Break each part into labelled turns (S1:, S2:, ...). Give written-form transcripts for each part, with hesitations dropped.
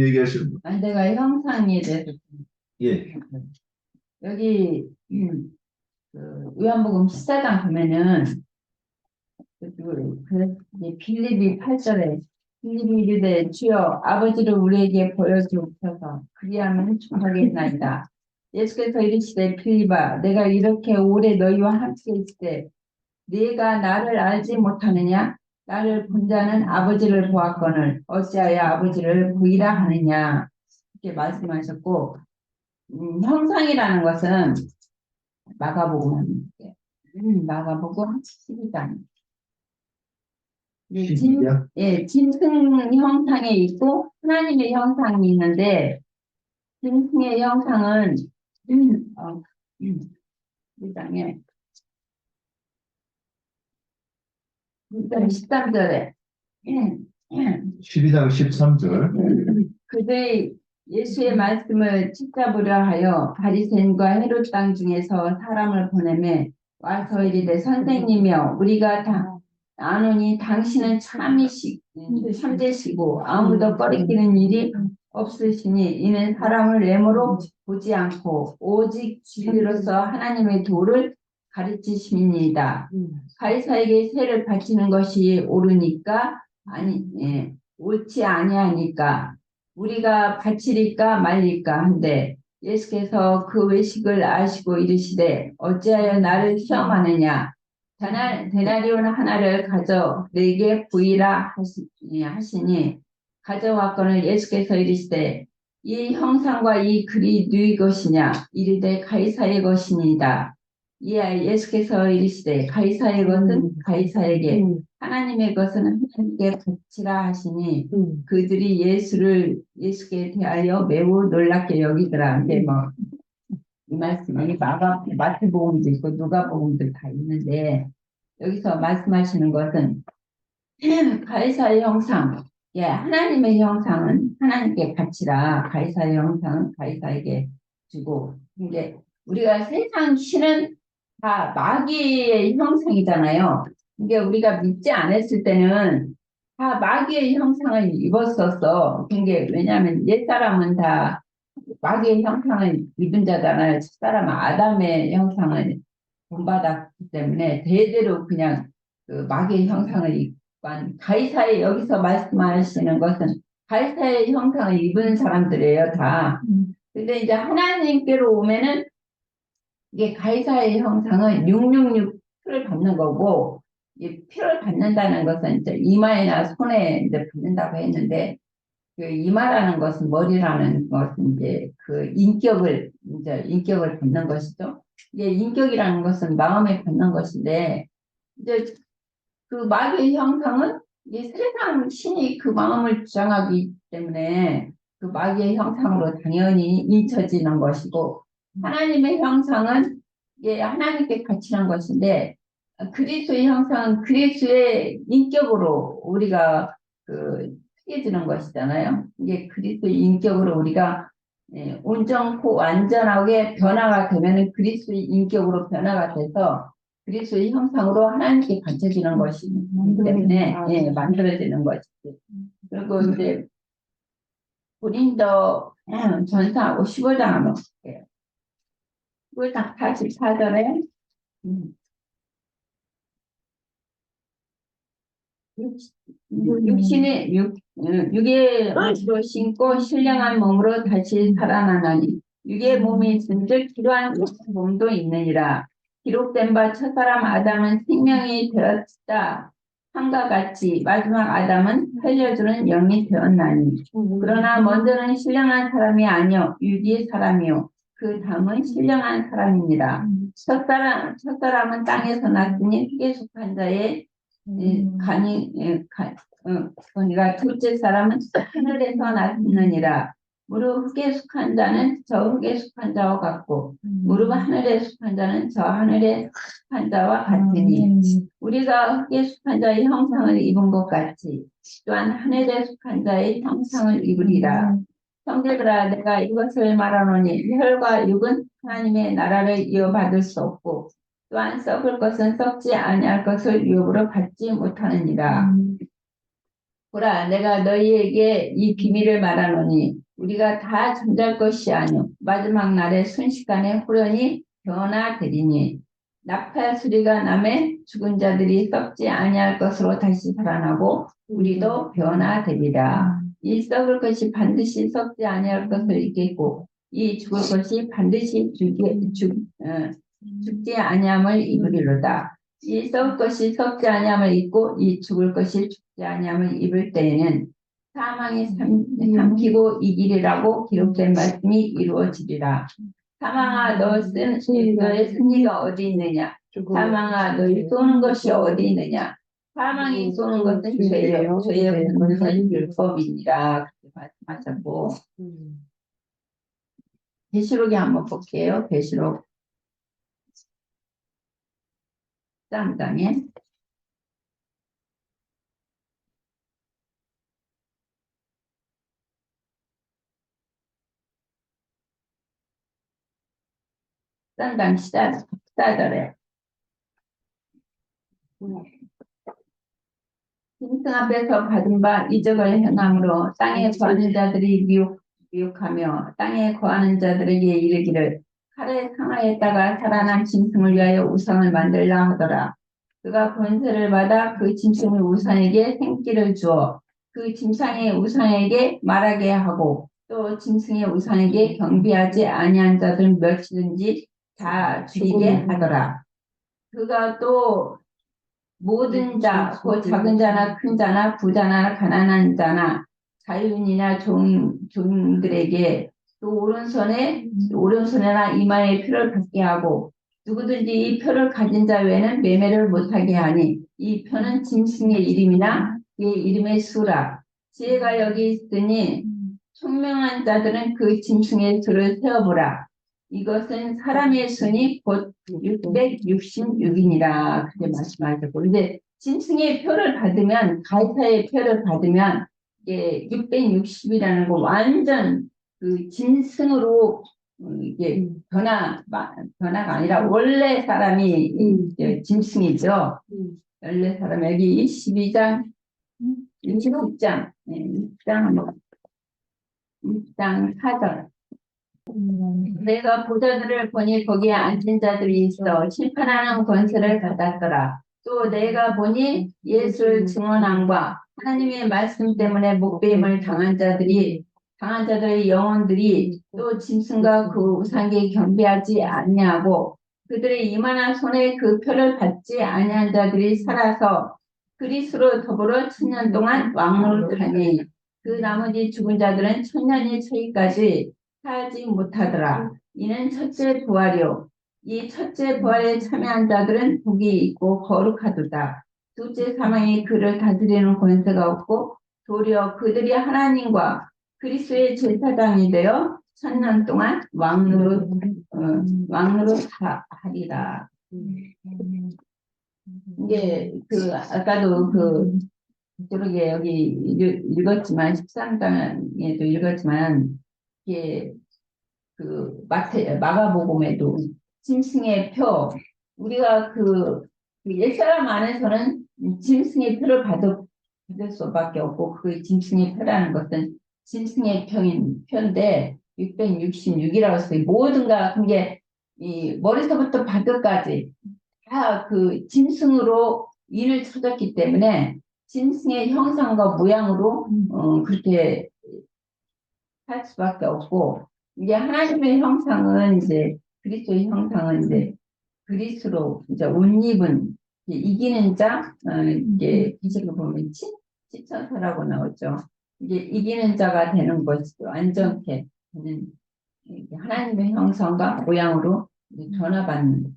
S1: 얘기하시는 분.
S2: 내가 형상에 대해서
S1: 예,
S2: 여기 그 요한복음 14장 보면은 이제 빌립이 8절에 빌립이 이르되 주여 아버지를 우리에게 보여주옵소서 그리하면 축하하겠나이다. 예수께서 이르시되 빌립아 내가 이렇게 오래 너희와 함께 있을 때 네가 나를 알지 못하느냐? 나를 본 자는 아버지를 보았거늘 어찌하여 아버지를 보이라 하느냐 이렇게 말씀하셨고 형상이라는 것은 마가복음 마가복음 12장 짐승 형상에 있고 하나님의 형상이 있는데 짐승의 형상은 어, 1장에 13절에
S1: 12장 13절.
S2: 그들이 예수의 말씀을 찾잡으려 하여 바리새인과 헤롯 땅 중에서 사람을 보내매 와서 이르되 선생님이여 우리가 다 아노니 당신은 참되시고 아무도 꺼리끼는 일이 없으시니 이는 사람을 외모로 보지 않고 오직 진리로서 하나님의 도를 가르치심이니이다. 가이사에게 세를 바치는 것이 옳으니까 옳지 아니하니까 우리가 바치리까 말리까 한데 예수께서 그 외식을 아시고 이르시되 어찌하여 나를 시험하느냐 데나리온 하나를 가져 내게 보이라 하시니 가져왔거늘 예수께서 이르시되 이 형상과 이 글이 누이 것이냐 이르되 가이사의 것이니이다. 이에 예수께서 이르시되 가이사의 것은 가이사에게 하나님의 것은 하나님께 바치라 하시니 그들이 예수께 대하여 매우 놀랍게 여기더라. 근데 뭐 이 말씀이 마태복음도 있고 누가복음도 다 있는데 여기서 말씀하시는 것은 가이사의 형상, 예, 하나님의 형상은 하나님께 바치라. 가이사의 형상은 가이사에게 주고 이제 우리가 세상 신은 다 마귀의 형상이잖아요. 이게 우리가 믿지 않았을 때는 다 마귀의 형상을 입었었어. 그게 왜냐하면 옛사람은 다 마귀의 형상을 입은 자잖아요. 첫사람은 아담의 형상을 본받았기 때문에 대대로 그냥 그 마귀의 형상을 입고 가이사의 여기서 말씀하시는 것은 가이사의 형상을 입은 사람들이에요, 다. 근데 이제 하나님께로 오면은 이게 가이사의 형상은 666 표를 받는 거고, 이 표를 받는다는 것은 이제 이마에나 손에 이제 받는다고 했는데, 그 이마라는 것은 머리라는 것은 이제 그 인격을 받는 것이죠. 이게 인격이라는 것은 마음에 받는 것인데, 이제 그 마귀의 형상은 이 세상 신이 그 마음을 주장하기 때문에 그 마귀의 형상으로 당연히 잊혀지는 것이고 하나님의 형상은 이게 하나님께 바치는 것인데 그리스도의 형상은 그리스도의 인격으로 우리가 그 새겨지는 것이잖아요. 이게 그리스도의 인격으로 우리가 온전코 완전하게 변화가 되면 그리스도의 인격으로 변화가 돼서 그리스도의 형상으로 하나님께 바쳐지는 것이기 때문에 만들어지는 것이지. 그리고 이제 고린도 전서하고 15장 한번 볼게요. 15장 44절에 육의 옷으로 신고 신령한 몸으로 다시 살아나나니 육의 몸이 있은즉 필요한 몸도 있느니라. 기록된 바 첫사람 아담은 생명이 되었다 함과 같이 마지막 아담은 살려주는 영이 되었나니 그러나 먼저는 신령한 사람이 아니요 육의 사람이요 그 다음은 신령한 사람이니라. 첫사람은 땅에서 났으니 흙에 속한 자의 그러니까 둘째 사람은 하늘에서 났느니라. 무릇 흙에 속한 자는 저 흙에 속한 자와 같고 무릇 하늘에 속한 자는 저 하늘에 속한 자와 같으니 우리가 흙에 속한 자의 형상을 입은 것 같이 또한 하늘에 속한 자의 형상을 입으리라. 형제들아 내가 이것을 말하노니 혈과 육은 하나님의 나라를 이어받을 수 없고 또한 썩을 것은 썩지 아니할 것을 유업으로 받지 못하느니라. 보라, 내가 너희에게 이 비밀을 말하노니 우리가 다 잠잘 것이 아니요 마지막 날에 순식간에 후련히 변화되리니 나팔 소리가 나매 죽은 자들이 썩지 아니할 것으로 다시 살아나고 우리도 변화되리라. 이 썩을 것이 반드시 썩지 아니할 것을 잊겠고 이 죽을 것이 반드시 죽지 아니함을 입으리로다. 이 썩을 것이 썩지 아니함을 입고 이 죽을 것이 죽지 아니함을 입을 때에는 사망이 삼키고 이기리라고 기록된 말씀이 이루어지리라. 사망아 너의 승리가 어디 있느냐? 사망아 너희 쏘는 것이 어디 있느냐? 사망이 쏘는 것은 죄의 분노는 율법이니라. 그렇게 말씀하셨고 계시록에 한번 볼게요. 계시록 13장에 장 14절에 짐승 앞에서 받은 바 이적을 행함으로 땅에 거하는 자들이 미혹하며 땅에 거하는 자들에게 이르기를 칼에 상하였다가 살아난 짐승을 위하여 우상을 만들라 하더라. 그가 권세를 받아 그 짐승의 우상에게 생기를 주어 그 짐승의 우상에게 말하게 하고 또 짐승의 우상에게 경배하지 아니한 자들 몇이든지 다 죽이게 하더라. 그가 또 모든 자, 곧 작은 자나 큰 자나 부자나 가난한 자나 자유인이나 종들에게 또 오른손에나 이마에 표를 받게 하고 누구든지 이 표를 가진 자 외에는 매매를 못하게 하니 이 표는 짐승의 이름이나 그의 이름의 수라. 지혜가 여기 있으니 총명한 자들은 그 짐승의 수를 세어보라. 이것은 사람의 순이 곧 666이니라 그렇게 말씀하셨고 이제 짐승의 표를 받으면 가이사의 표를 받으면 이게 660이라는 거 완전 그 짐승으로 이게 변화가 아니라 원래 사람이 이제 짐승이죠. 원래 사람 여기 12장 26장 6장 한번 6장 4절 내가 보자들을 보니 거기에 앉은 자들이 있어 심판하는 권세를 받았더라. 또 내가 보니 예수를 증언함과 하나님의 말씀 때문에 목배임을 당한 자들의 영혼들이 또 짐승과 그 우상에 경배하지 아니하고 그들의 이만한 손에 그 표를 받지 아니한 자들이 살아서 그리스로 더불어 1000년 동안 왕노릇하니 그 나머지 죽은 자들은 1000년이 차기까지 살지 못하더라. 이는 첫째 부활이요. 이 첫째 부활에 참여한 자들은 복이 있고 거룩하도다. 둘째 사망이 그를 다스리는 권세가 없고 도리어 그들이 하나님과 그리스도의 제사장이 되어 1000년 동안 왕노릇하리라. 이게 그 아까도 그쪽에 여기 읽었지만 13장에도 읽었지만 이게 그 마가복음에도 짐승의 표 우리가 그 옛사람 안에서는 짐승의 표를 받을 수밖에 없고 그 짐승의 표라는 것은 짐승의 표인데 666이라고 했어요. 모든가 그게 이 머리서부터 발끝까지 다 그 짐승으로 인을 쳐졌기 때문에 짐승의 형상과 모양으로 그렇게 할 수밖에 없고 이제 하나님의 형상은 이제 그리스도의 형상은 이제 그리스로 이제 옷 입은 이기는 자 이게 기식을 보면 치천사라고 나오죠. 이제 이기는 자가 되는 것이죠. 완전케 되는 하나님의 형상과 모양으로 변화받는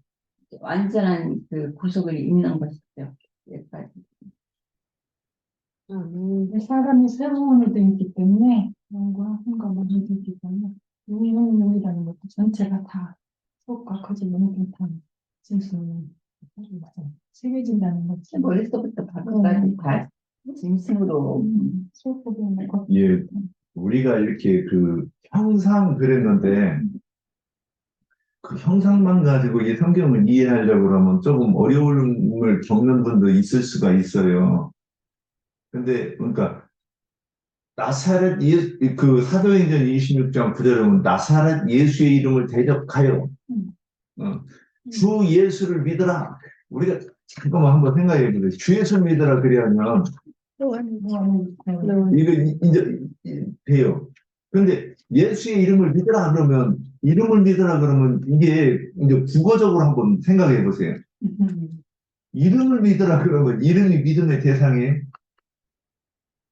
S2: 완전한 그 구속을 입는 것이죠. 여기까지.
S3: 사람이 새로움이 되기 때문에 영과 힘과 모든 게 있기 때문에 용이라는 것도 전체가 다 속과 거짓 영이 다 짐승은 맞아요. 새겨진다는 거죠.
S2: 머리서부터 발끝까지 다 짐승으로
S3: 속보는 것.
S1: 예, 우리가 이렇게 그 형상 그랬는데 그 형상만 가지고 이 성경을 이해하려고 그러면 조금 어려움을 겪는 분도 있을 수가 있어요. 근데 그러니까 나사렛 그 사도행전 26장 9절에 보면 나사렛 예수의 이름을 대적하여 어, 주 예수를 믿으라. 우리가 잠깐만 한번 생각해 보세요. 주 예수를 믿으라 그러면 이거 이제 돼요. 근데 예수의 이름을 믿으라 그러면 이름을 믿으라 그러면 이게 이제 국어적으로 한번 생각해 보세요. 이름을 믿으라 그러면 이름이 믿음의 대상이에요.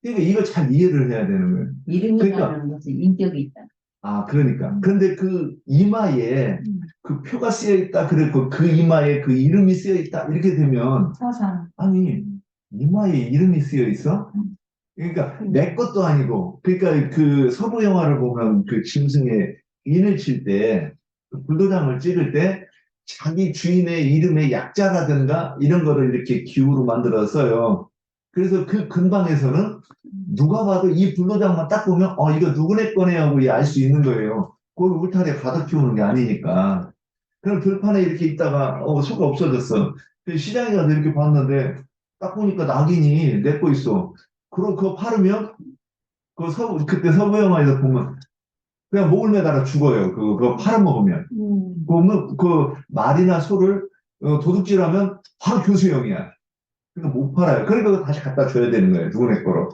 S1: 그러니까 이걸 잘 이해를 해야 되는 거예요.
S2: 이름이라는
S1: 그러니까
S2: 것은 인격이 있다.
S1: 아 그러니까 근데 그 이마에 그 표가 쓰여 있다 그랬고 그 이마에 그 이름이 쓰여 있다 이렇게 되면
S3: 사상.
S1: 아니 이마에 이름이 쓰여 있어? 그러니까 내 것도 아니고 그러니까 그 서부 영화를 보면 그 짐승의 인을 칠 때 불도장을 찍을 때 자기 주인의 이름의 약자라든가 이런 거를 이렇게 기호로 만들어 써요. 그래서 그 근방에서는 누가 봐도 이 불도장만 딱 보면 이거 누구네 거네 하고 알 수 있는 거예요. 거기 울타리에 가득 키우는 게 아니니까. 그럼 들판에 이렇게 있다가 소가 없어졌어. 시장에 가서 이렇게 봤는데 딱 보니까 낙인이 내 거 있어. 그럼 그거 팔으면 그때 서부 영화에서 보면 그냥 목을 매달아 죽어요. 그거 팔아먹으면. 그러면 그 말이나 소를 도둑질하면 바로 교수형이야. 그러니까 못 팔아요. 그러니까 그거 다시 갖다 줘야 되는 거예요. 누구네 거로.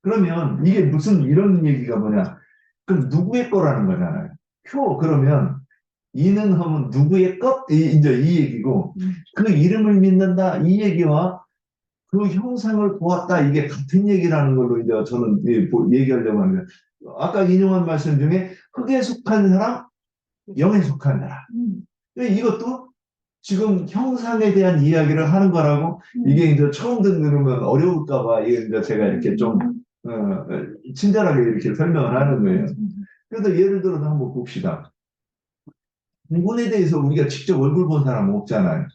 S1: 그러면 이게 무슨 이런 얘기가 뭐냐. 그럼 누구의 거라는 거잖아요. 표 그러면 이는 하면 누구의 것? 이제 이 얘기고 그 이름을 믿는다 이 얘기와 그 형상을 보았다 이게 같은 얘기라는 걸로 이제 저는 얘기하려고 합니다. 아까 인용한 말씀 중에 흙에 속한 사람, 영에 속한 사람. 이것도 지금 형상에 대한 이야기를 하는 거라고 이게 이제 처음 듣는 어려울까봐 이게 이제 제가 이렇게 좀 친절하게 이렇게 설명을 하는 거예요. 그래서 예를 들어서 한번 봅시다. 단군에 대해서 우리가 직접 얼굴 본 사람은 없잖아요.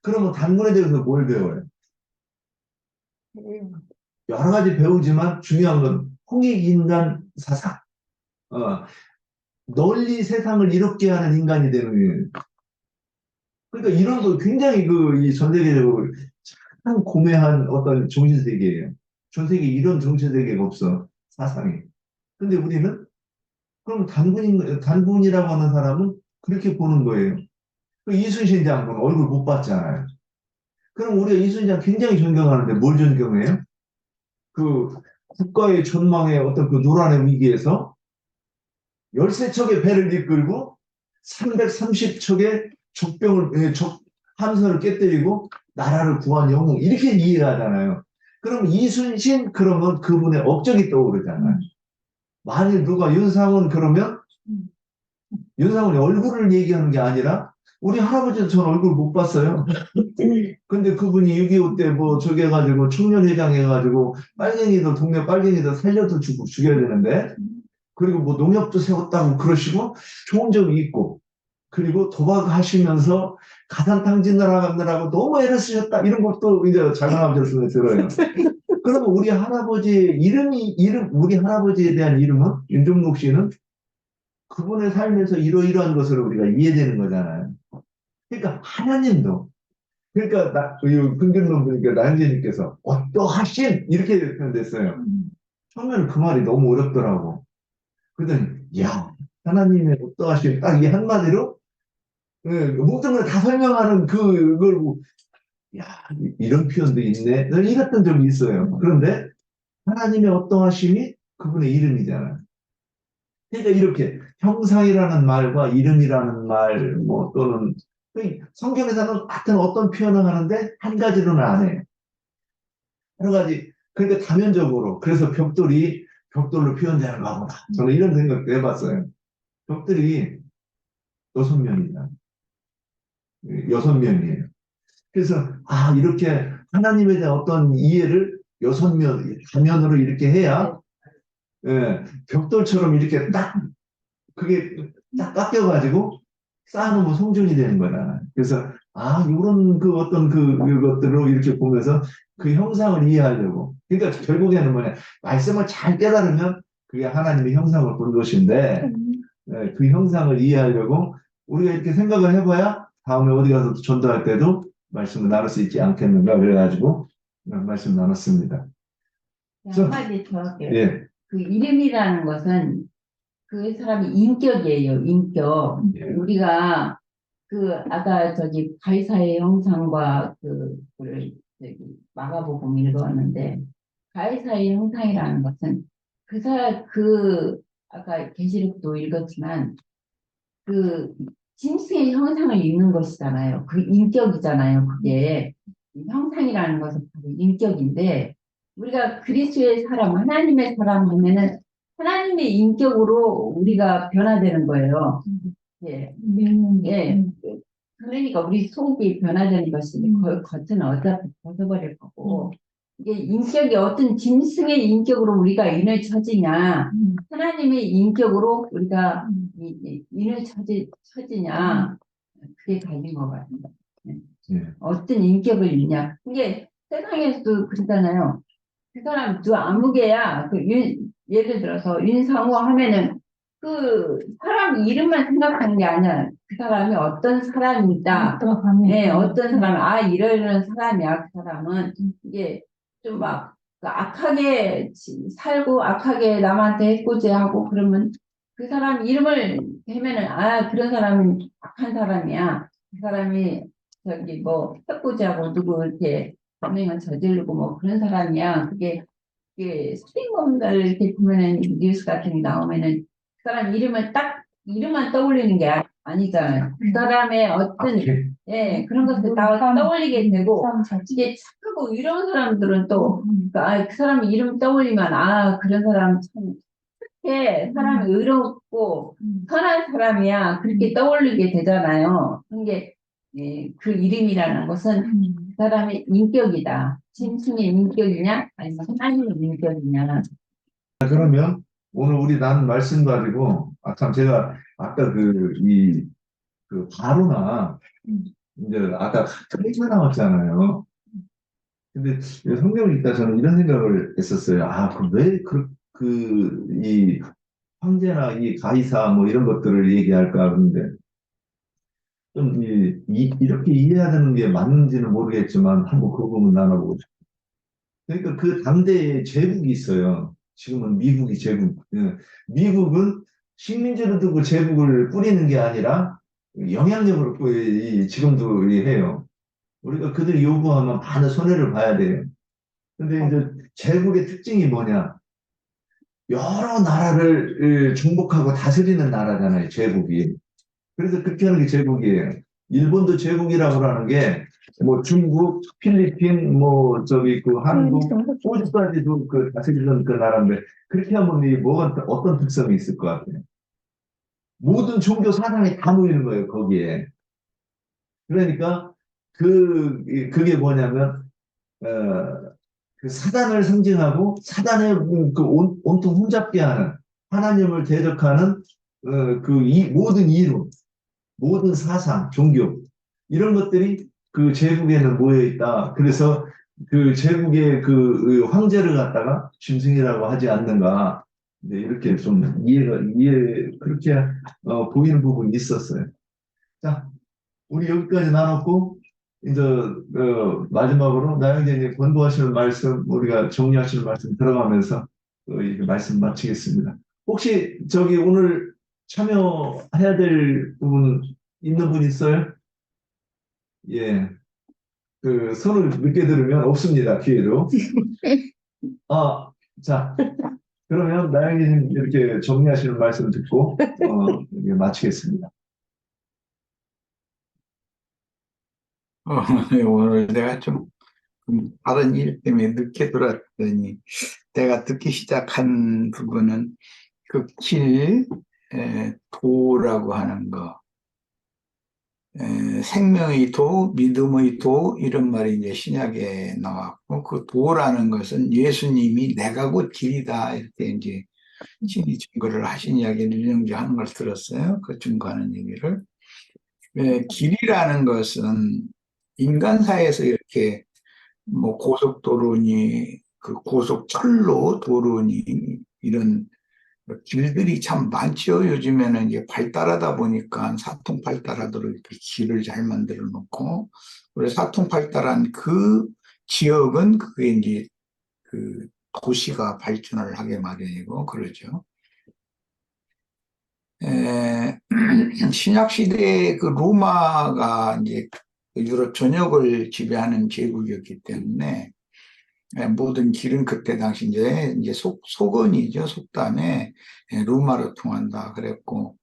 S1: 그러면 단군에 대해서 뭘 배워요? 여러 가지 배우지만 중요한 건 홍익인간 사상. 널리 세상을 이롭게 하는 인간이 되는 거예요. 그러니까 이런 거 굉장히 이 전 세계적으로 참 고매한 어떤 정신세계예요. 전 세계에 이런 정신세계가 없어. 사상이. 근데 우리는 그럼 단군이라고 하는 사람은 그렇게 보는 거예요. 그 이순신 장군 얼굴 못 봤잖아요. 그럼 우리가 이순신 장군 굉장히 존경하는데 뭘 존경해요? 그 국가의 전망의 어떤 그 노란의 위기에서 13척의 배를 이끌고 330척의 함선을 깨뜨리고 나라를 구한 영웅 이렇게 이해하잖아요. 그럼 이순신 그러면 그분의 업적이 떠오르잖아요. 만일 누가 윤상훈 그러면 윤상훈의 얼굴을 얘기하는 게 아니라 우리 할아버지도 전 얼굴 못 봤어요. 근데 그분이 6.25 때 뭐 저기 해가지고 청년회장 해가지고 빨갱이도 동네 빨갱이도 살려도 죽여야 되는데 그리고 뭐 농협도 세웠다고 그러시고 좋은 점이 있고 그리고 도박하시면서 가산탕진을 하느라고 너무 애를 쓰셨다 이런 것도 이제 작은 아버지 손에 들어요. 그러면 우리 할아버지의 우리 할아버지에 대한 이름은 윤종록 씨는 그분의 삶에서 이러이러한 것을 우리가 이해되는 거잖아요. 그러니까 하나님도 그러니까 근경론 보니까 나영재님께서 어떠하신 이렇게 표현됐어요. 처음에는 그 말이 너무 어렵더라고. 그러더니 야 하나님의 어떠하신 딱 이 한마디로 모든 걸 다 설명하는 그걸 야 이런 표현도 있네. 이랬던 적이 있어요. 그런데 하나님의 어떠하심이 그분의 이름이잖아요. 그러니까 이렇게 형상이라는 말과 이름이라는 말, 뭐 또는 성경에서는 같은 어떤 표현을 하는데 한 가지로는 안 해요. 여러 가지. 그러니까 다면적으로 그래서 벽돌로 표현되는 거구나. 저는 이런 생각도 해봤어요. 벽돌이 6면이다. 6면이에요. 그래서 이렇게 하나님에 대한 어떤 이해를 6면, 가면으로 이렇게 해야 벽돌처럼 이렇게 그게 딱 깎여가지고 쌓아놓으면 성전이 되는 거잖아요. 그래서 이런 어떤 그것들로 이렇게 보면서 그 형상을 이해하려고. 그러니까 결국에는 뭐냐 말씀을 잘 깨달으면 그게 하나님의 형상을 본 것인데 그 형상을 이해하려고 우리가 이렇게 생각을 해봐야 다음에 어디 가서 전도할 때도 말씀을 나눌 수 있지 않겠는가 그래가지고 말씀 나눴습니다.
S2: 한마디 더 할게요.
S1: 예,
S2: 그 이름이라는 것은 그 사람의 인격이에요, 인격.
S1: 예.
S2: 우리가 그 아까 저기 가이사의 형상과 그를 저기 마가복음 읽어왔는데 가이사의 형상이라는 것은 그 아까 계시록도 읽었지만 그 짐승의 형상을 입는 것이잖아요. 그 인격이잖아요. 그게 형상이라는 것은 바로 인격인데 우리가 그리스도의 사람, 하나님의 사람 하면은 하나님의 인격으로 우리가 변화되는 거예요. 예. 예. 그러니까 우리 속이 변화되는 것이 겉은 어차피 벗어버릴 거고 이게 인격이 어떤 짐승의 인격으로 우리가 인을 처지냐 하나님의 인격으로 우리가 인을 처지냐 그게 갈린 것 같습니다.
S1: 예.
S2: 어떤 인격을 입냐 이게 세상에서도 그러잖아요. 그 사람 또 아무개야 예를 들어서 윤상호 하면은 그 사람 이름만 생각하는 게 아니야. 그 사람이 어떤 사람이다. 네, 어떤 사람, 이런 사람이야. 그 사람은 이게 좀 막 악하게 살고 악하게 남한테 해코지하고 그러면 그 사람 이름을 대면은 그런 사람은 악한 사람이야. 그 사람이 저기 뭐 해코지하고 누구 이렇게 범행을 저지르고 뭐 그런 사람이야. 그게 살인범들 이렇게 보면은 뉴스 같은 게 나오면은 그 사람 이름만 떠올리는 게 아니잖아요. 그 사람의 어떤 그런 것을 다 떠올리게 되고 이게 착하고 이런 사람들은 또 그 사람 이름 떠올리면 그런 사람 참 착해 사람이 의롭고 선한 사람이야 그렇게 떠올리게 되잖아요. 그게 그 이름이라는 것은 그 사람의 인격이다. 짐승의 인격이냐 아니면 하나님의 인격이냐.
S1: 그러면 오늘 우리 나눈 말씀 가지고, 참 제가 아까 바로나, 이제 아까 칼자 나왔잖아요. 근데 성경을 읽다 저는 이런 생각을 했었어요. 이 황제나 이 가이사 뭐 이런 것들을 얘기할까 그런데 좀 이렇게 이해해야 되는 게 맞는지는 모르겠지만 한번 그 부분 나눠보고 싶어요. 그러니까 그 당대에 제국이 있어요. 지금은 미국이 제국. 미국은 식민지를 두고 제국을 꾸리는 게 아니라 영향력으로 지금도 해요. 우리가 그들 요구하면 많은 손해를 봐야 돼요. 근데 이제 제국의 특징이 뭐냐? 여러 나라를 정복하고 다스리는 나라잖아요, 제국이. 그래서 그렇게 하는 게 제국이에요. 일본도 제국이라고 하는 게, 뭐 중국, 필리핀, 뭐 저기 한국, 호주까지도 다스리는 그 나라인데, 그렇게 하면 어떤 특성이 있을 것 같아요? 모든 종교 사상이 다 모이는 거예요, 거기에. 그러니까, 그게 뭐냐면, 그 사단을 상징하고, 사단의 온통 혼잡게 하는, 하나님을 대적하는, 모든 이론, 모든 사상, 종교 이런 것들이 그 제국에는 모여 있다. 그래서 그 제국의 그 황제를 갖다가 짐승이라고 하지 않는가. 이렇게 좀 그렇게 보이는 부분이 있었어요. 자, 우리 여기까지 나눴고 이제 마지막으로 나영재님 권고하시는 말씀, 우리가 정리하시는 말씀 들어가면서 이 말씀 마치겠습니다. 혹시 저기 오늘 참여해야 될 부분 있는 분 있어요? 예. 손을 늦게 들으면 없습니다. 기회도. 자, 그러면 나영이님 이렇게 정리하시는 말씀 듣고, 이렇게 마치겠습니다.
S4: 오늘 내가 좀 다른 일 때문에 늦게 들어왔더니 내가 듣기 시작한 부분은 그 도라고 하는 거, 생명의 도, 믿음의 도 이런 말이 이제 신약에 나왔고 그 도라는 것은 예수님이 내가 곧 길이다 이렇게 이제 신이 증거를 하신 이야기를 인용하는 걸 들었어요. 그 증거하는 얘기를. 길이라는 것은 인간사에서 이렇게 뭐 고속도로니 그 고속철로 도로니 이런 길들이 참 많죠. 요즘에는 이제 발달하다 보니까 사통팔달하도록 이렇게 길을 잘 만들어 놓고, 그래서 사통팔달한 그 지역은 그게 이제 그 도시가 발전을 하게 마련이고 그러죠. 신약 시대에 그 로마가 이제 유럽 전역을 지배하는 제국이었기 때문에 모든 길은 그때 당시 이제 속언이죠. 속담에 로마로 통한다 그랬고,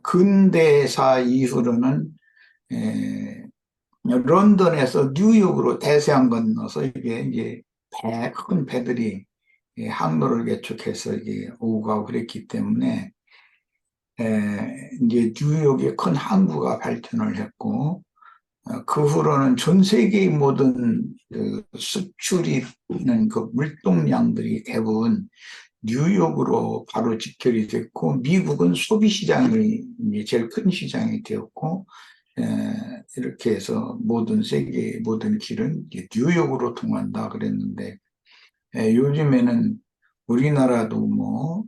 S4: 근대사 이후로는 런던에서 뉴욕으로 대서양 건너서 이게 이제 큰 배들이 항로를 개척해서 이게 오고 가고 그랬기 때문에 이제 뉴욕에 큰 항구가 발전을 했고, 그 후로는 전 세계의 모든 그 수출이 있는 그 물동량들이 대부분 뉴욕으로 바로 직결이 됐고, 미국은 소비 시장이 이제 제일 큰 시장이 되었고, 이렇게 해서 모든 세계의 모든 길은 이제 뉴욕으로 통한다 그랬는데, 요즘에는 우리나라도 뭐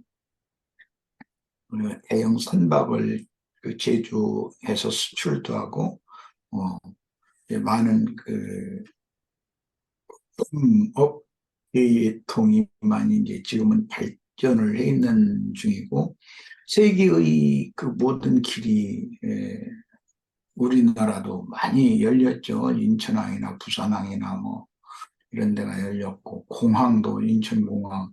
S4: 대형 선박을 그 제조해서 수출도 하고, 많은 그 업계의 통이 많이 이제 지금은 발전을 해 있는 중이고, 세계의 그 모든 길이 우리나라도 많이 열렸죠. 인천항이나 부산항이나 뭐 이런 데가 열렸고, 공항도 인천공항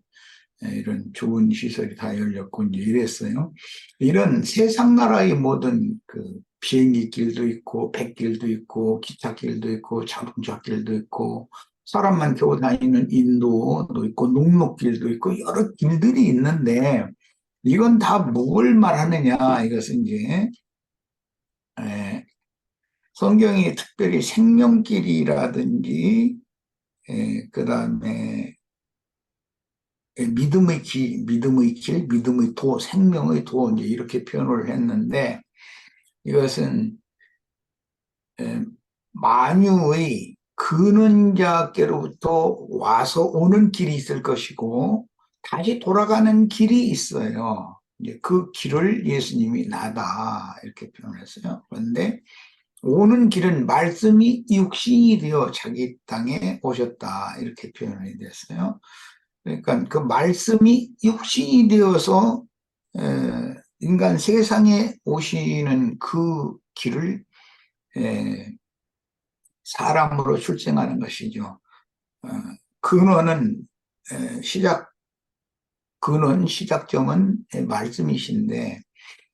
S4: 이런 좋은 시설이 다 열렸고 이제 이랬어요. 이런 세상 나라의 모든 그 비행기 길도 있고 백길도 있고 기차길도 있고 자동차길도 있고 사람만 겨우 다니는 인도도 있고 녹록길도 있고 여러 길들이 있는데 이건 다 뭘 말하느냐 이것은 이제 성경이 특별히 생명길이라든지 그다음에 믿음의 길, 믿음의 도, 생명의 도, 이제 이렇게 표현을 했는데, 이것은 만유의 근원자께로부터 와서 오는 길이 있을 것이고, 다시 돌아가는 길이 있어요. 이제 그 길을 예수님이 나다, 이렇게 표현했어요. 그런데 오는 길은 말씀이 육신이 되어 자기 땅에 오셨다, 이렇게 표현이 됐어요. 그러니까 그 말씀이 육신이 되어서 인간 세상에 오시는 그 길을 사람으로 출생하는 것이죠. 근원은 시작점은 말씀이신데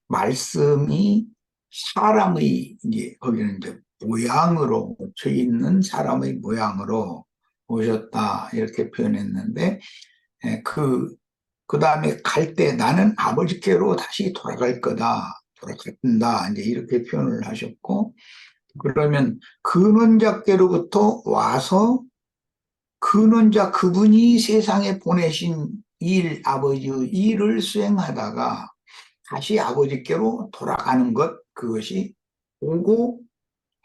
S4: 말씀이 사람의 이제 거기는 이제 모양으로 져 있는 사람의 모양으로 오셨다 이렇게 표현했는데 그 다음에 갈 때 나는 아버지께로 다시 돌아갈 거다, 돌아간다, 이제 이렇게 표현을 하셨고, 그러면 근원자께로부터 와서 근원자 그분이 세상에 보내신 아버지의 일을 수행하다가 다시 아버지께로 돌아가는 것, 그것이 오고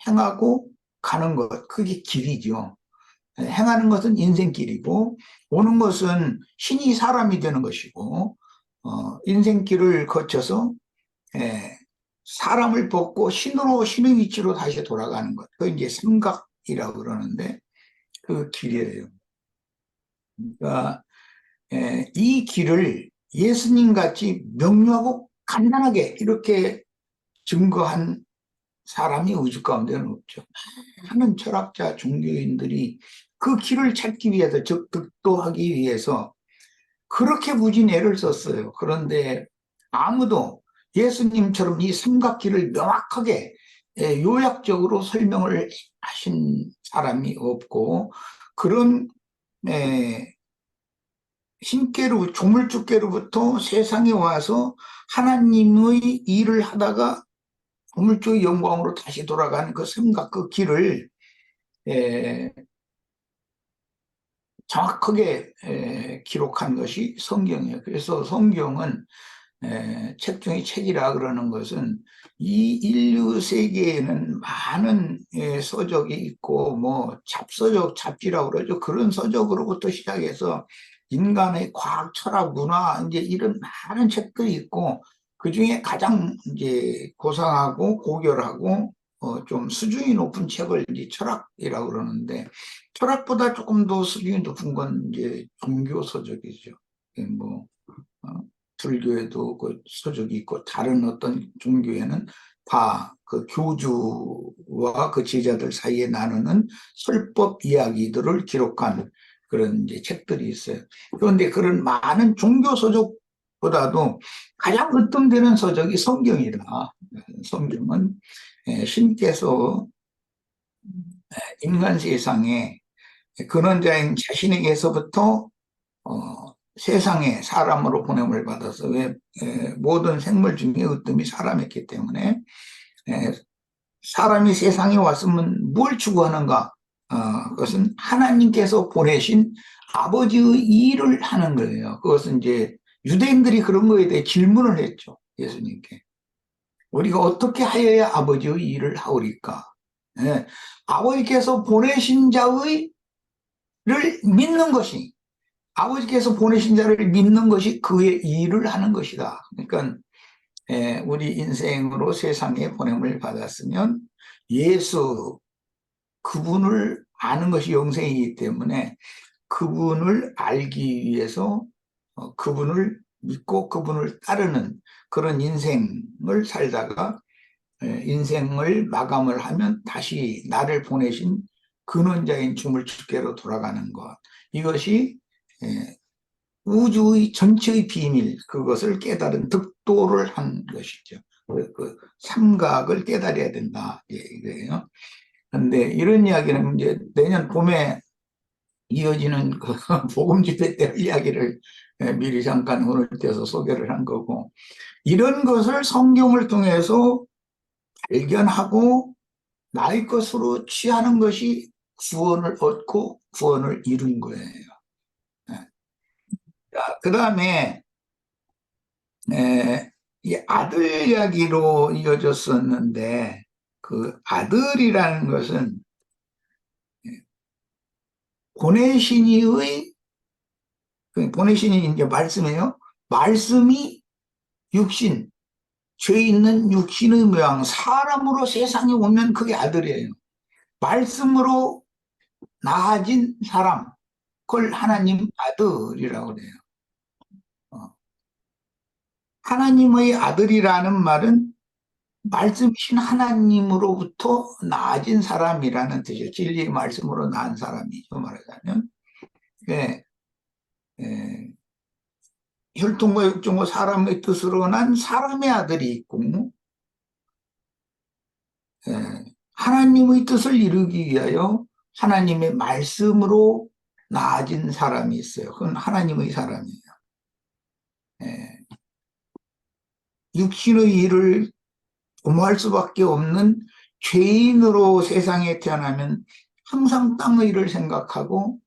S4: 행하고 가는 것, 그게 길이죠. 행하는 것은 인생길이고 오는 것은 신이 사람이 되는 것이고 인생길을 거쳐서 사람을 벗고 신의 위치로 다시 돌아가는 것, 그 이제 삼각이라고 그러는데 그 길이에요. 그러니까 이 길을 예수님 같이 명료하고 간단하게 이렇게 증거한 사람이 우주 가운데는 없죠. 많은 철학자, 종교인들이 그 길을 찾기 위해서, 즉 득도하기 위해서 그렇게 무진 애를 썼어요. 그런데 아무도 예수님처럼 이 삼각길을 명확하게 요약적으로 설명을 하신 사람이 없고, 그런 신께로 조물주께로부터 세상에 와서 하나님의 일을 하다가 조물주의 영광으로 다시 돌아가는 그 삼각 그 길을 정확하게 기록한 것이 성경이에요. 그래서 성경은 책 중에 책이라 그러는 것은 이 인류 세계에는 많은 서적이 있고 뭐 잡서적, 잡지라고 그러죠. 그런 서적으로부터 시작해서 인간의 과학, 철학, 문화 이제 이런 많은 책들이 있고 그 중에 가장 이제 고상하고 고결하고 좀 수준이 높은 책을 이제 철학이라고 그러는데, 철학보다 조금 더 수준이 높은 건 이제 종교 서적이죠. 뭐 어, 불교에도 그 서적이 있고 다른 어떤 종교에는 다 그 교주와 그 제자들 사이에 나누는 설법 이야기들을 기록한 그런 이제 책들이 있어요. 그런데 그런 많은 종교 서적보다도 가장 으뜸되는 서적이 성경이다. 성경은 신께서 인간 세상에 근원자인 자신에게서부터 세상에 사람으로 보냄을 받아서 모든 생물 중에 으뜸이 사람이었기 때문에 사람이 세상에 왔으면 뭘 추구하는가? 그것은 하나님께서 보내신 아버지의 일을 하는 거예요. 그것은 이제 유대인들이 그런 거에 대해 질문을 했죠. 예수님께. 우리가 어떻게 하여야 아버지의 일을 하오리까? 아버지께서 보내신 자의 를 믿는 것이, 아버지께서 보내신 자를 믿는 것이 그의 일을 하는 것이다. 그러니까 우리 인생으로 세상에 보냄을 받았으면 예수 그분을 아는 것이 영생이기 때문에 그분을 알기 위해서 그분을 믿고 그분을 따르는 그런 인생을 살다가 인생을 마감을 하면 다시 나를 보내신 근원자인 주물 주께로 돌아가는 것, 이것이 우주의 전체의 비밀, 그것을 깨달은 득도를 한 것이죠. 그 삼각을 깨달아야 된다, 이거예요. 그런데 이런 이야기는 이제 내년 봄에 이어지는 그 복음 집회 때 이야기를 미리 잠깐 오늘 떼서 소개를 한 거고, 이런 것을 성경을 통해서 발견하고 나의 것으로 취하는 것이 구원을 얻고 구원을 이룬 거예요. 그 다음에 이 아들 이야기로 이어졌었는데, 그 아들이라는 것은 보내신이의, 보내신이 이제 말씀이에요. 말씀이 육신, 죄 있는 육신의 모양, 사람으로 세상에 오면 그게 아들이에요. 말씀으로 나아진 사람, 그걸 하나님 아들이라고 그래요. 하나님의 아들이라는 말은 말씀이신 하나님으로부터 나아진 사람이라는 뜻이에요. 진리의 말씀으로 나은 사람이죠, 말하자면. 혈통과 육종과 사람의 뜻으로 난 사람의 아들이 있고, 하나님의 뜻을 이루기 위하여 하나님의 말씀으로 나아진 사람이 있어요. 그건 하나님의 사람이에요. 육신의 일을 도모할 수밖에 없는 죄인으로 세상에 태어나면 항상 땅의 일을 생각하고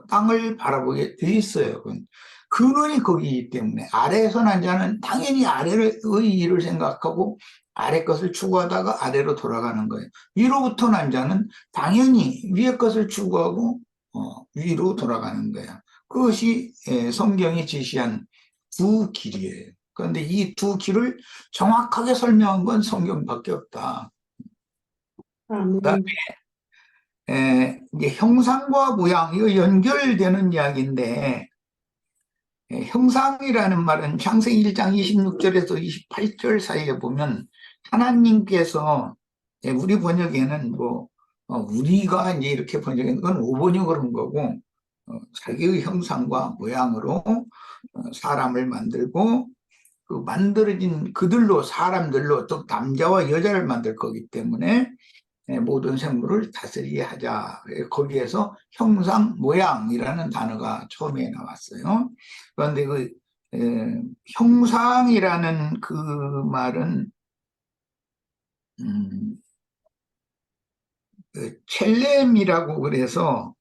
S4: 땅을 바라보게 돼 있어요. 근원이 거기이기 때문에 아래에서 난 자는 당연히 아래의 일을 생각하고 아래 것을 추구하다가 아래로 돌아가는 거예요. 위로부터 난 자는 당연히 위의 것을 추구하고 위로 돌아가는 거예요. 그것이 성경이 제시한 두 길이에요. 그런데 이 두 길을 정확하게 설명한 건 성경밖에 없다. 그다음에 이제 형상과 모양, 이거 연결되는 이야기인데, 형상이라는 말은 창세기 1장 26절에서 28절 사이에 보면 하나님께서, 우리 번역에는 뭐 우리가 이제 이렇게 번역한 건 오번역을 한 거고, 자기의 형상과 모양으로 사람을 만들고 그 만들어진 그들로, 사람들로, 또 남자와 여자를 만들 거기 때문에 모든 생물을 다스리게 하자. 거기에서 형상, 모양이라는 단어가 처음에 나왔어요. 그런데 그 형상이라는 그 말은 그 첼렘이라고 그래서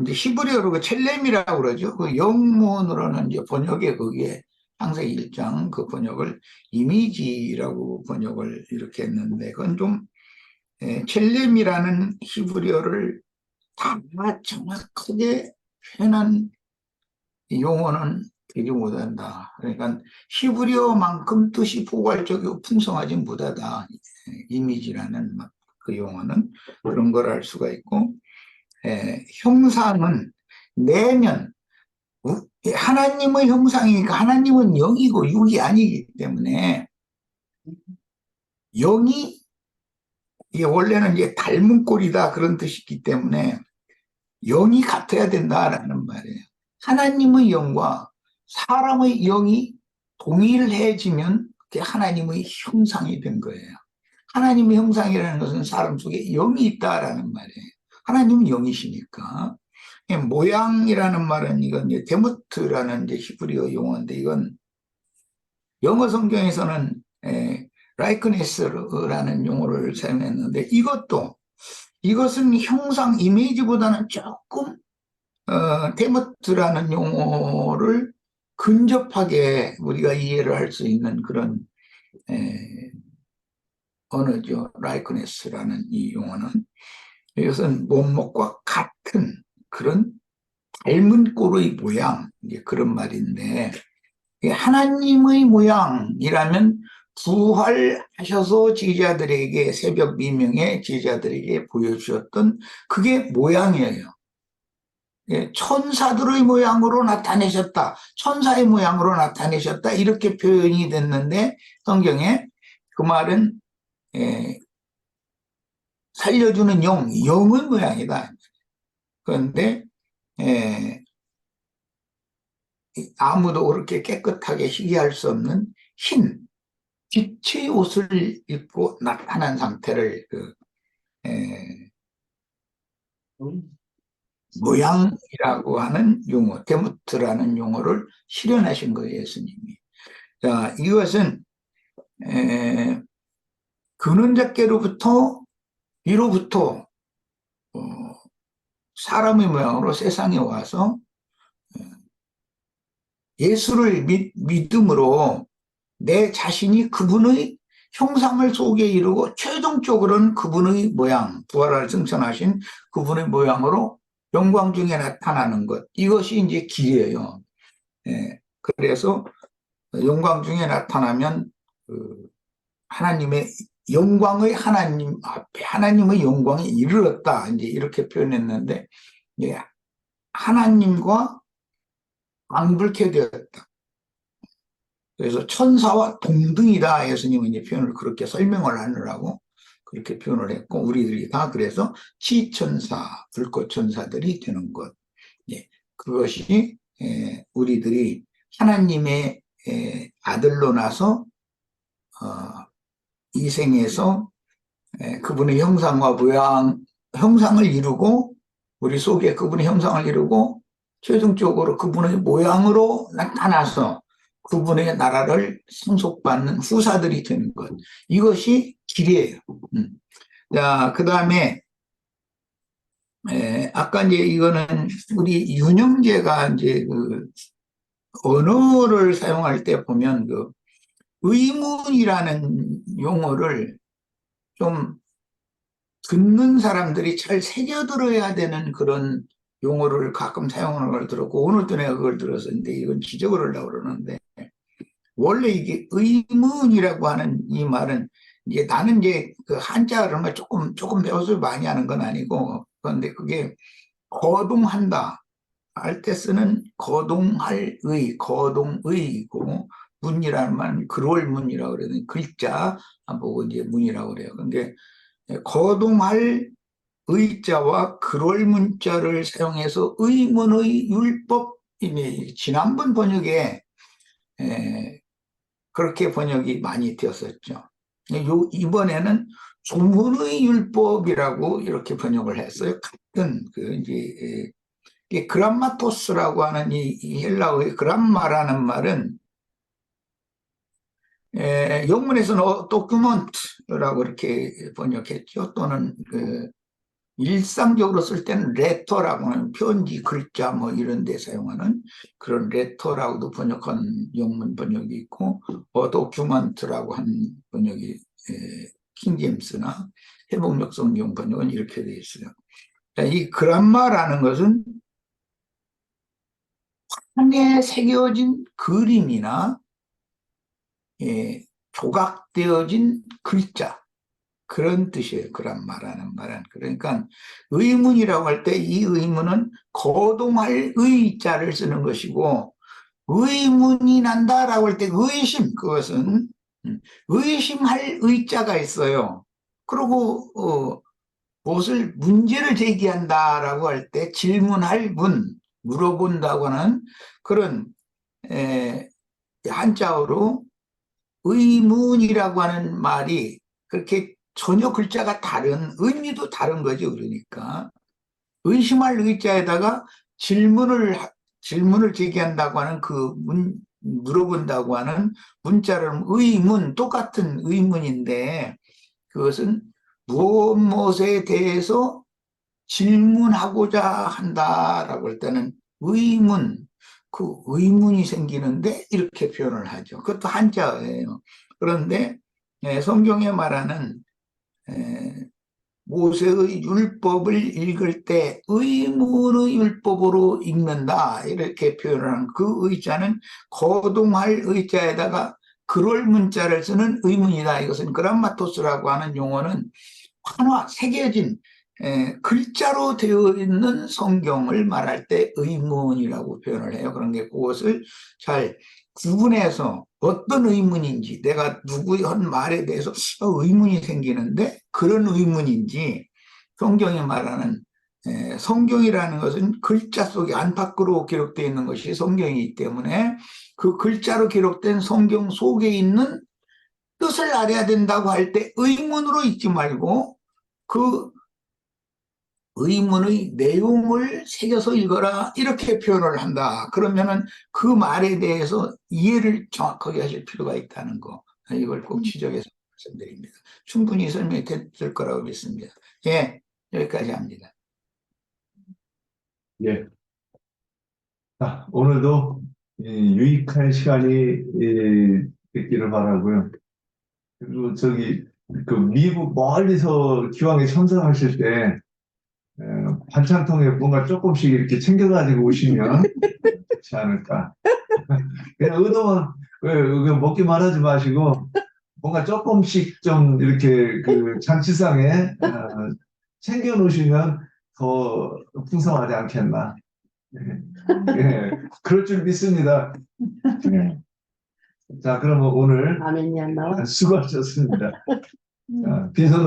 S4: 이제 히브리어로 그 첼렘이라고 그러죠. 그 영문으로는 이제 번역에 거기에 창세기 1장 그 번역을 이미지라고 번역을 이렇게 했는데, 그건 좀 첼렘이라는 히브리어를 다 정확하게 표현한 용어는 되지 못한다. 그러니까 히브리어만큼 뜻이 포괄적이고 풍성하지 못하다. 이미지라는 그 용어는. 그런 걸 알 수가 있고, 형상은 내면, 하나님의 형상이니까 하나님은 영이고 육이 아니기 때문에 영이 이게 원래는 이제 닮은 꼴이다 그런 뜻이기 때문에 영이 같아야 된다라는 말이에요. 하나님의 영과 사람의 영이 동일해지면 그게 하나님의 형상이 된 거예요. 하나님의 형상이라는 것은 사람 속에 영이 있다라는 말이에요. 하나님은 영이시니까. 모양이라는 말은 이건 이제 데모트라는 이제 히브리어 용어인데 이건 영어 성경에서는 라이크네스라는 용어를 사용했는데 이것은 형상 이미지보다는 조금 데모트라는 용어를 근접하게 우리가 이해를 할 수 있는 그런 언어죠. 라이크네스라는 이 용어는. 이것은 몸목과 같은 그런 닮은 꼴의 모양, 이제 그런 말인데, 하나님의 모양이라면 부활하셔서 제자들에게 새벽 미명에 제자들에게 보여주셨던 그게 모양이에요. 천사들의 모양으로 나타내셨다. 천사의 모양으로 나타내셨다. 이렇게 표현이 됐는데 성경에 그 말은 살려주는 영의 모양이다. 그런데 아무도 그렇게 깨끗하게 희귀할 수 없는 흰 빛의 옷을 입고 나타난 상태를 모양이라고 하는 용어, 데모트라는 용어를 실현하신 거예요, 예수님이. 자, 이것은 근원자께로부터 위로부터 사람의 모양으로 세상에 와서 예수를 믿음으로 내 자신이 그분의 형상을 속에 이루고 최종적으로는 그분의 모양, 부활을 승천하신 그분의 모양으로 영광 중에 나타나는 것. 이것이 이제 길이에요. 그래서 영광 중에 나타나면 하나님의 영광의 하나님 앞에 하나님의 영광에 이르렀다. 이제 이렇게 표현했는데, 하나님과 방불케 되었다. 그래서 천사와 동등이다. 예수님은 이제 표현을 그렇게 설명을 하느라고 그렇게 표현을 했고, 우리들이 다 그래서 지천사, 불꽃천사들이 되는 것. 그것이 우리들이 하나님의 아들로 나서 이 생에서 그분의 형상과 모양, 형상을 이루고 우리 속에 그분의 형상을 이루고 최종적으로 그분의 모양으로 나타나서 그분의 나라를 상속받는 후사들이 되는 것. 이것이 길이에요. 자, 그 다음에 아까 이제 이거는 우리 윤영재가 이제 그 언어를 사용할 때 보면 그 의문이라는 용어를 좀 듣는 사람들이 잘 새겨들어야 되는 그런 용어를 가끔 사용하는 걸 들었고, 오늘도 내가 그걸 들었었는데 이건 지적을 하려고 그러는데, 원래 이게 의문이라고 하는 이 말은 이제 나는 이제 그 한자 그런 거 조금 배워서 많이 하는 건 아니고, 그런데 그게 거동한다 할 때 쓰는 거동할 의, 거동의이고, 문이라는 말은 그롤문이라고 그러는 글자 보고 이제 문이라고 그래요. 근데 거동할 의자와 그롤문자를 사용해서 의문의 율법, 지난번 번역에 그렇게 번역이 많이 되었었죠. 이번에는 조문의 율법이라고 이렇게 번역을 했어요. 같은 그 이제 그람마토스라고 하는 이 헬라어의 그람마라는 말은 영문에서는 도큐먼트라고 이렇게 번역했죠. 또는 그 일상적으로 쓸 때는 레터라고 하는 편지, 글자 뭐 이런 데 사용하는 그런 레터라고도 번역한 영문 번역이 있고, 도큐먼트라고 하는 번역이 킹제임스나 회복력 성경 번역은 이렇게 되어 있어요. 이 그람마라는 것은 판에 새겨진 그림이나 조각되어진 글자, 그런 뜻이에요. 그런 말하는 말은. 그러니까 의문이라고 할 때 이 의문은 거동할 의자를 쓰는 것이고, 의문이 난다라고 할 때 의심, 그것은 의심할 의자가 있어요. 그리고 무엇을 문제를 제기한다라고 할 때 질문할 문, 물어본다고 하는 그런 한자어로 의문이라고 하는 말이 그렇게 전혀 글자가 다른, 의미도 다른 거죠. 그러니까 의심할 의자에다가 질문을 제기한다고 하는 물어본다고 하는 문자를 의문, 똑같은 의문인데, 그것은 무엇에 대해서 질문하고자 한다라고 할 때는 의문, 그 의문이 생기는데 이렇게 표현을 하죠. 그것도 한자어예요. 그런데 성경에 말하는 모세의 율법을 읽을 때 의문의 율법으로 읽는다 이렇게 표현을 하는 그 의자는 거동할 의자에다가 그럴 문자를 쓰는 의문이다. 이것은 그람마토스라고 하는 용어는 새겨진 글자로 되어 있는 성경을 말할 때 의문이라고 표현을 해요. 그런 게 그것을 잘 구분해서 어떤 의문인지, 내가 누구의 한 말에 대해서 의문이 생기는데 그런 의문인지, 성경이 말하는 성경이라는 것은 글자 속에 안팎으로 기록되어 있는 것이 성경이기 때문에 그 글자로 기록된 성경 속에 있는 뜻을 알아야 된다고 할 때 의문으로 읽지 말고 그 의문의 내용을 새겨서 읽어라 이렇게 표현을 한다. 그러면은 그 말에 대해서 이해를 정확하게 하실 필요가 있다는 거, 이걸 꼭 지적해서 말씀드립니다. 충분히 설명이 됐을 거라고 믿습니다. 예, 여기까지 합니다.
S1: 예. 오늘도 유익한 시간이 됐기를 바라고요. 그리고 그 미국 멀리서 기왕에 참석하실 때 반찬통에 뭔가 조금씩 이렇게 챙겨가지고 오시면 좋지 않을까. 그냥 먹기만 하지 마시고 뭔가 조금씩 좀 이렇게 그 잔치상에 챙겨 놓으시면 더 풍성하지 않겠나. 예, 그럴 줄 믿습니다. 예. 자, 그러면 오늘
S5: 아멘이 안 나와?
S1: 수고하셨습니다. 빈손으로